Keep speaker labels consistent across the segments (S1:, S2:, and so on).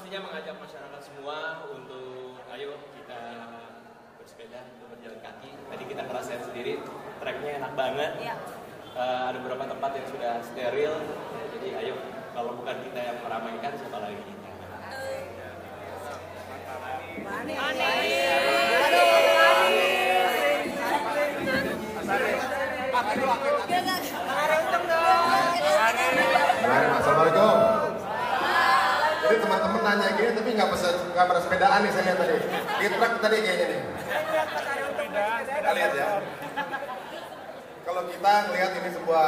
S1: pastinya mengajak masyarakat semua untuk ayo kita bersepeda, untuk berjalan kaki. Tadi kita ngerasain sendiri, treknya enak banget. Ya. Ada beberapa tempat yang sudah steril, ya, jadi ayo kalau bukan kita yang meramaikan, siapa lagi?
S2: Assalamualaikum. Jadi teman-teman nanya gini tapi nggak bersepedaan nih saya lihat tadi. Di truk tadi kayaknya nih. Kita lihat ya. Kalau kita melihat ini sebuah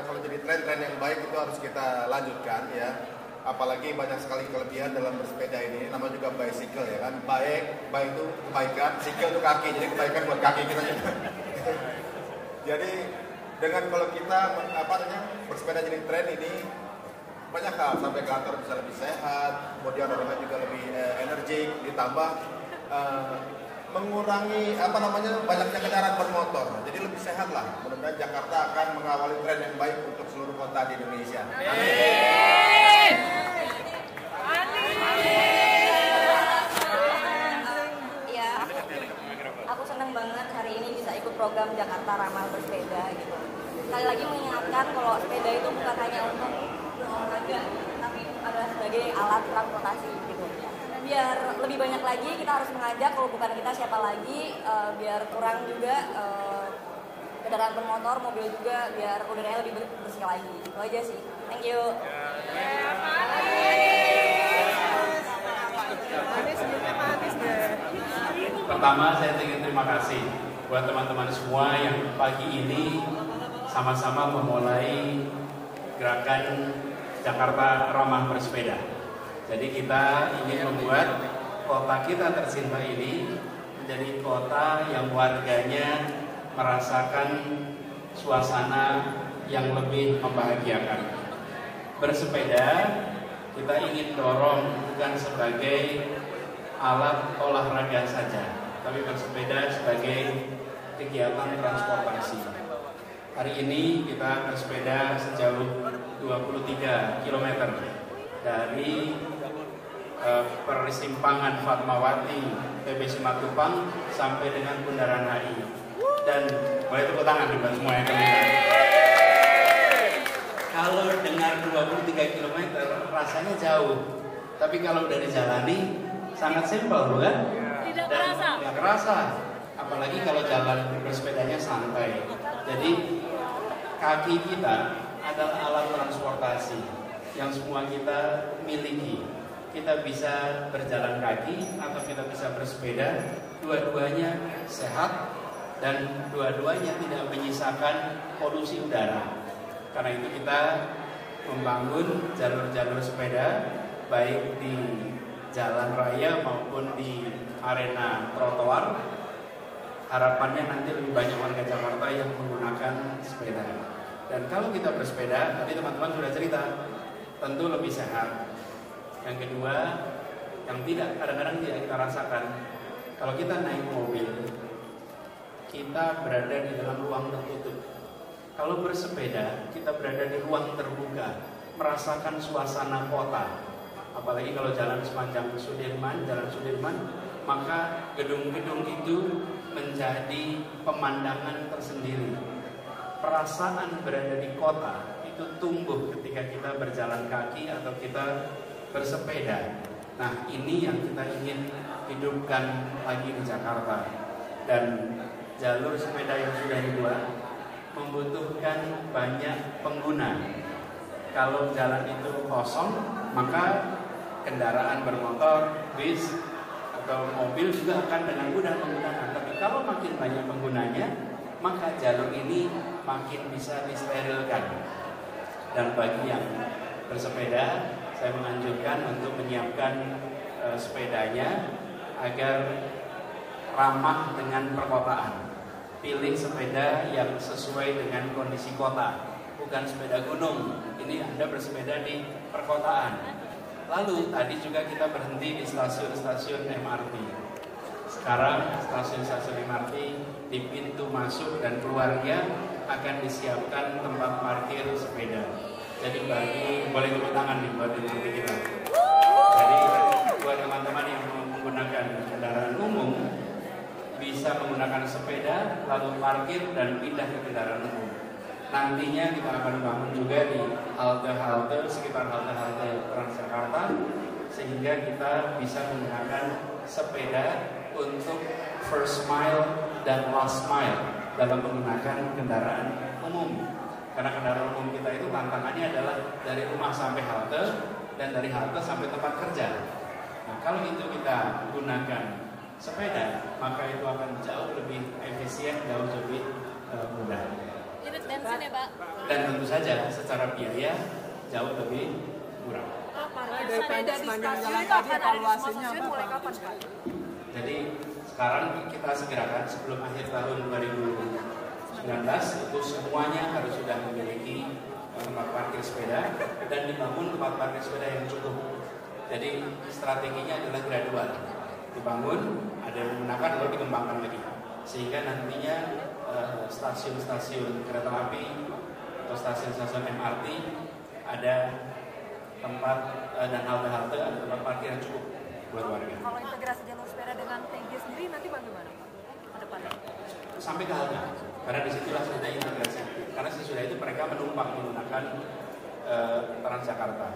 S2: kalau jadi tren-tren yang baik itu harus kita lanjutkan ya. Apalagi banyak sekali kelebihan dalam bersepeda ini. Nama juga bicycle ya kan. Baik itu kebaikan, cycle itu kaki. Jadi kebaikan buat kaki kita juga. Jadi dengan kalau kita bersepeda jadi tren ini banyak hal, sampai kantor bisa lebih sehat, kemudian orangnya juga lebih energik, ditambah mengurangi banyaknya kendaraan bermotor, jadi lebih sehat lah. Mudah-mudahan Jakarta akan mengawali tren yang baik untuk seluruh kota di Indonesia. Amin.
S3: Ya, aku senang banget hari ini bisa ikut program Jakarta Ramah Bersepeda gitu. Sekali lagi mengingatkan kalau sepeda itu bukan hanya untuk olahraga, tapi adalah sebagai alat transportasi gitu. Biar lebih banyak lagi kita harus mengajak, kalau bukan kita siapa lagi, biar kurang juga kendaraan bermotor, mobil juga, biar udaranya lebih bersih lagi. Itu aja sih. Thank you.
S4: Pertama saya ingin terima kasih buat teman-teman semua yang pagi ini sama-sama memulai gerakan Jakarta Ramah Bersepeda. Jadi kita ingin membuat kota kita tercinta ini menjadi kota yang warganya merasakan suasana yang lebih membahagiakan. Bersepeda kita ingin dorong bukan sebagai alat olahraga saja, tapi bersepeda sebagai kegiatan transportasi. Hari ini kita bersepeda sejauh 23 km dari persimpangan Fatmawati TB Simatupang sampai dengan Bundaran HI. Dan boleh tepuk tangan buat semua yang terlibat. Kalau dengar 23 km rasanya jauh, tapi kalau udah dijalani sangat simpel, bukan?
S3: Tidak terasa.
S4: Tidak terasa. Apalagi kalau jalan bersepedanya santai. Jadi kaki kita adalah alat transportasi yang semua kita miliki. Kita bisa berjalan kaki atau kita bisa bersepeda. Dua-duanya sehat dan dua-duanya tidak menyisakan polusi udara. Karena itu kita membangun jalur-jalur sepeda baik di jalan raya maupun di arena trotoar. Harapannya nanti lebih banyak warga Jakarta yang menggunakan sepeda. Dan kalau kita bersepeda, tadi teman-teman sudah cerita, tentu lebih sehat. Yang kedua, yang kadang-kadang tidak kita rasakan, kalau kita naik mobil, kita berada di dalam ruang tertutup. Kalau bersepeda, kita berada di ruang terbuka, merasakan suasana kota. Apalagi kalau jalan sepanjang Jalan Sudirman, maka gedung-gedung itu menjadi pemandangan tersendiri. Perasaan berada di kota itu tumbuh ketika kita berjalan kaki atau kita bersepeda. Nah, ini yang kita ingin hidupkan lagi di Jakarta. Dan jalur sepeda yang sudah dibuat membutuhkan banyak pengguna. Kalau jalan itu kosong, maka kendaraan bermotor, bis, atau mobil juga akan dengan mudah menggunakan. Tapi kalau makin banyak penggunanya, maka jalur ini makin bisa disterilkan. Dan bagi yang bersepeda, saya menganjurkan untuk menyiapkan sepedanya agar ramah dengan perkotaan. Pilih sepeda yang sesuai dengan kondisi kota, bukan sepeda gunung. Ini Anda bersepeda di perkotaan. Lalu tadi juga kita berhenti di stasiun-stasiun MRT. Sekarang stasiun-stasiun MRT di pintu masuk dan keluarnya akan disiapkan tempat parkir sepeda. Jadi boleh tepuk tangan nih buat MRT kita. Jadi buat teman-teman yang menggunakan kendaraan umum bisa menggunakan sepeda, lalu parkir dan pindah ke kendaraan umum. Nantinya kita akan bangun juga di halte-halte sekitar halte-halte Transjakarta, sehingga kita bisa menggunakan sepeda untuk first mile dan last mile dalam menggunakan kendaraan umum. Karena kendaraan umum kita itu tantangannya adalah dari rumah sampai halte dan dari halte sampai tempat kerja. Nah, kalau itu kita gunakan sepeda, maka itu akan jauh lebih efisien, jauh lebih mudah.
S3: Irit bensin ya Pak?
S4: Dan tentu saja secara biaya jauh lebih murah.
S5: Sepeda di stasiun itu akan ada di semua stasiun mulai kapan Pak?
S4: Jadi sekarang kita segerakan sebelum akhir tahun 2019 itu semuanya harus sudah memiliki tempat parkir sepeda dan dibangun tempat parkir sepeda yang cukup. Jadi strateginya adalah gradual. Dibangun, ada yang menggunakan lalu dikembangkan lagi. Sehingga nantinya stasiun-stasiun kereta api atau stasiun-stasiun MRT ada tempat dan halte-halte ada tempat parkir yang cukup buat warga.
S5: Kalau integrasi jalur sepeda dengan TG sendiri nanti bagaimana ke depannya?
S4: Sampai ke halte, karena disitulah sudah integrasi. Karena sesudah itu mereka menumpang menggunakan Transjakarta.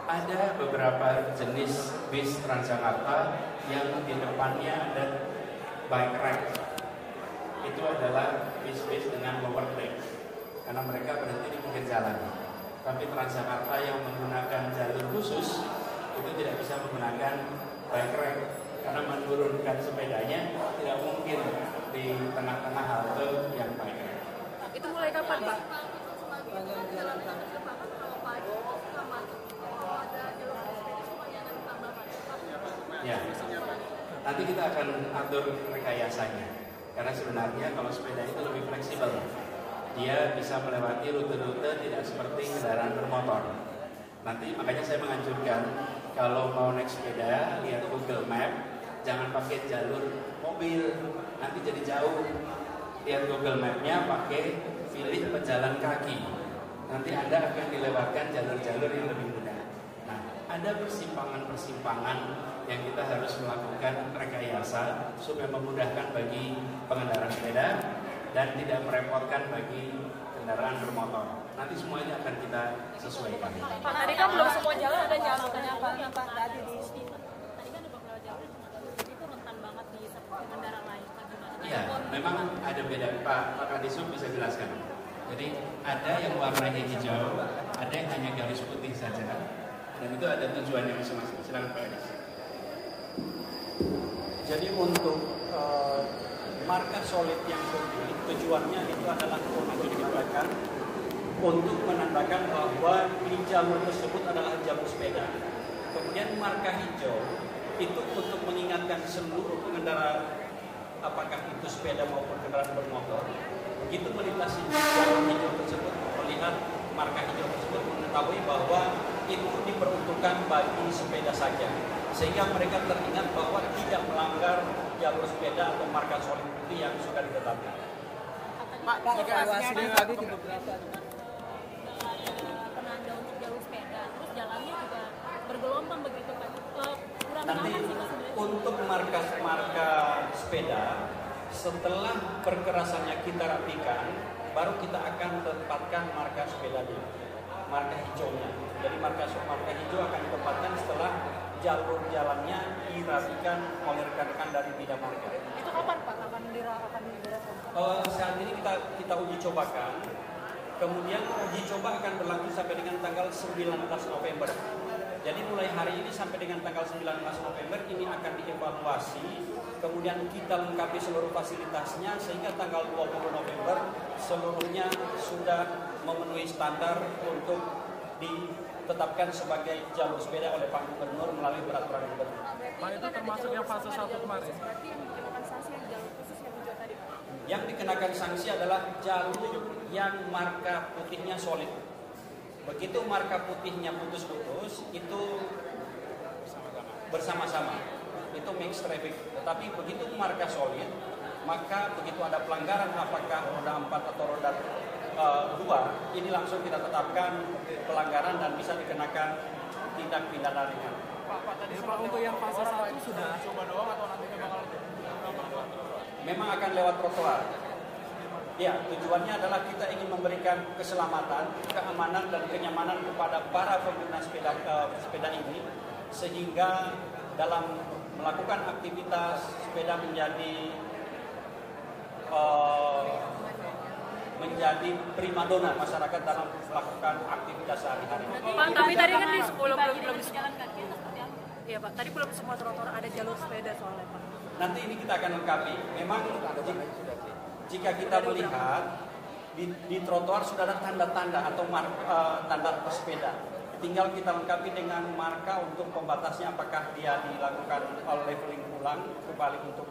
S4: Ada beberapa jenis bis Transjakarta yang di depannya ada bike rack. Itu adalah bis-bis dengan lower deck, karena mereka berhenti di pinggir jalan. Tapi Transjakarta yang menggunakan jalur khusus itu tidak bisa menggunakan bike rack, karena menurunkan sepedanya tidak mungkin di tengah-tengah halte yang bike rack.
S5: Itu mulai kapan Pak?
S4: Ya, nanti kita akan atur rekayasanya. Karena sebenarnya kalau sepeda itu lebih fleksibel. Dia bisa melewati rute-rute tidak seperti kendaraan bermotor. Nanti makanya saya menganjurkan kalau mau naik sepeda, lihat Google Map, jangan pakai jalur mobil, nanti jadi jauh. Lihat Google Map-nya, pilih pejalan kaki. Nanti Anda akan dilewatkan jalur-jalur yang lebih mudah. Nah, ada persimpangan-persimpangan yang kita harus melakukan rekayasa supaya memudahkan bagi pengendara sepeda dan tidak merepotkan bagi kendaraan bermotor. Nanti semuanya akan kita sesuaikan.
S5: Pak, tadi kan belum semua jalan ada jalurnya Pak. Tadi di
S3: Tadi kan ada beberapa jalur itu rentan banget di kendaraan lain.
S4: Iya, memang ada beda. Pak Kadisub bisa jelaskan. Jadi ada yang warnanya hijau, ada yang hanya garis putih saja, dan itu ada tujuannya masing-masing. Silakan Pak Kadis.
S6: Jadi untuk marka solid yang putih, tujuannya itu adalah untuk digunakan untuk menandakan bahwa di jalur tersebut adalah jalur sepeda. Kemudian marka hijau itu untuk mengingatkan seluruh pengendara, apakah itu sepeda maupun kendaraan bermotor, begitu melintasi jalur hijau tersebut, melihat marka hijau tersebut, mengetahui bahwa itu diperuntukkan bagi sepeda saja, sehingga mereka teringat bahwa tidak melanggar jalur sepeda atau marka solid putih yang sudah ditetapkan.
S5: Pak, evaluasinya tadi di beberapa
S3: penanda untuk jalur sepeda, terus jalannya juga bergelombang begitu Pak. Kurang
S6: Nanti
S3: aman sih Pak sebenarnya.
S6: untuk marka sepeda, setelah perkerasannya kita rapikan, baru kita akan tempatkan marka sepedanya, marka hijaunya. Jadi marka hijau akan ditempatkan setelah jalur jalannya dirapikan oleh rekan-rekan dari bidang marka.
S5: itu kapan Pak? Akan diberlakukan?
S6: Saat ini kita uji cobakan. Kemudian uji coba akan berlangsung sampai dengan tanggal 19 November. Jadi mulai hari ini sampai dengan tanggal 19 November ini akan dievaluasi. Kemudian kita lengkapi seluruh fasilitasnya sehingga tanggal 20 November seluruhnya sudah memenuhi standar untuk ditetapkan sebagai jalur sepeda oleh Pak Gubernur melalui peraturan Gubernur.
S5: Pak, itu termasuk yang fase 1 kemarin. Berarti yang dikenakan sanksi yang jalur khusus yang hijau tadi Pak?
S6: Yang dikenakan sanksi adalah jalur yang marka putihnya solid. Begitu marka putihnya putus-putus, itu bersama-sama. Itu mixed traffic. Tetapi begitu marka solid, maka begitu ada pelanggaran apakah roda 4 atau roda 2, ini langsung kita tetapkan pelanggaran dan bisa dikenakan tindak pidana ringan.
S5: Pak tadi Pak untuk yang fase 1 sudah coba doang atau nantinya bakal
S6: memang akan lewat trotoar. Ya, tujuannya adalah kita ingin memberikan keselamatan, keamanan dan kenyamanan kepada para pengguna sepeda ini, sehingga dalam melakukan aktivitas sepeda menjadi primadona masyarakat dalam melakukan aktivitas sehari-hari.
S5: Pak, tapi tadi kan di belum jalan kaki seperti apa? Iya Pak, tadi belum semua trotoar ada jalur sepeda soalnya Pak.
S6: Nanti ini kita akan lengkapi. Memang jika kita melihat di trotoar sudah ada tanda-tanda atau tanda pesepeda. Tinggal kita lengkapi dengan marka untuk pembatasnya, apakah dia dilakukan leveling ulang kembali untuk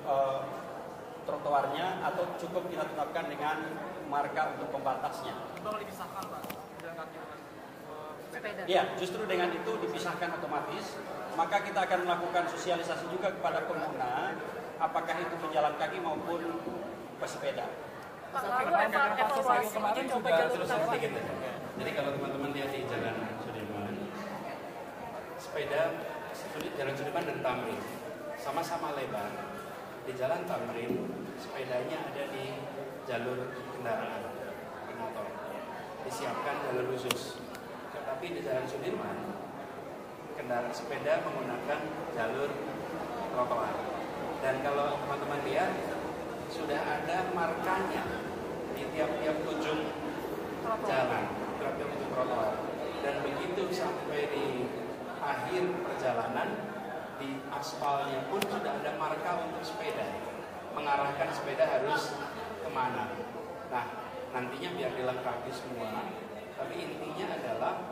S6: trotoarnya atau cukup kita tetapkan dengan marka untuk pembatasnya.
S5: Bang dipisahkan Pak, jalan kaki dengan sepeda.
S6: Ya, justru dengan itu dipisahkan otomatis. Maka kita akan melakukan sosialisasi juga kepada pengguna, apakah itu pejalan kaki maupun pesepeda.
S5: Pak, lalu evaluasi kemarin coba jalur utama.
S4: Jadi kalau teman-teman lihat di Jalan Sudirman, sepeda Jalan Sudirman dan Tamrin sama-sama lebar. Di Jalan Tamrin, sepedanya ada di jalur kendaraan bermotor, disiapkan jalur khusus. Tetapi di Jalan Sudirman, kendaraan sepeda menggunakan jalur trotoar. Dan kalau teman-teman lihat, sudah ada markanya di tiap-tiap ujung jalan, tiap-tiap ujung trotoar. Dan begitu sampai di akhir perjalanan, di aspalnya pun sudah ada marka untuk sepeda, mengarahkan sepeda harus kemana. Nah, nantinya biar dilengkapi semua, tapi intinya adalah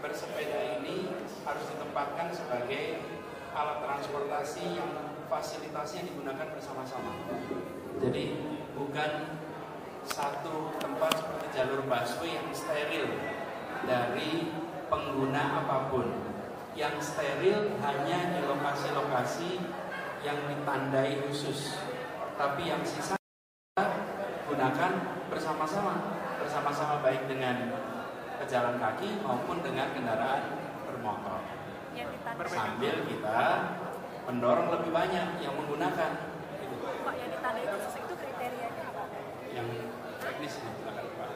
S4: bersepeda ini harus ditempatkan sebagai alat transportasi yang fasilitasnya digunakan bersama-sama. Jadi bukan satu tempat seperti jalur busway yang steril dari pengguna apapun. Yang steril hanya di lokasi-lokasi yang ditandai khusus. Tapi yang sisa gunakan bersama-sama baik dengan pejalan kaki maupun dengan kendaraan bermotor. Sambil kita mendorong lebih banyak yang menggunakan.
S5: Pak, yang ditandai khusus itu kriterianya apa?
S4: Yang teknis, silakan Pak.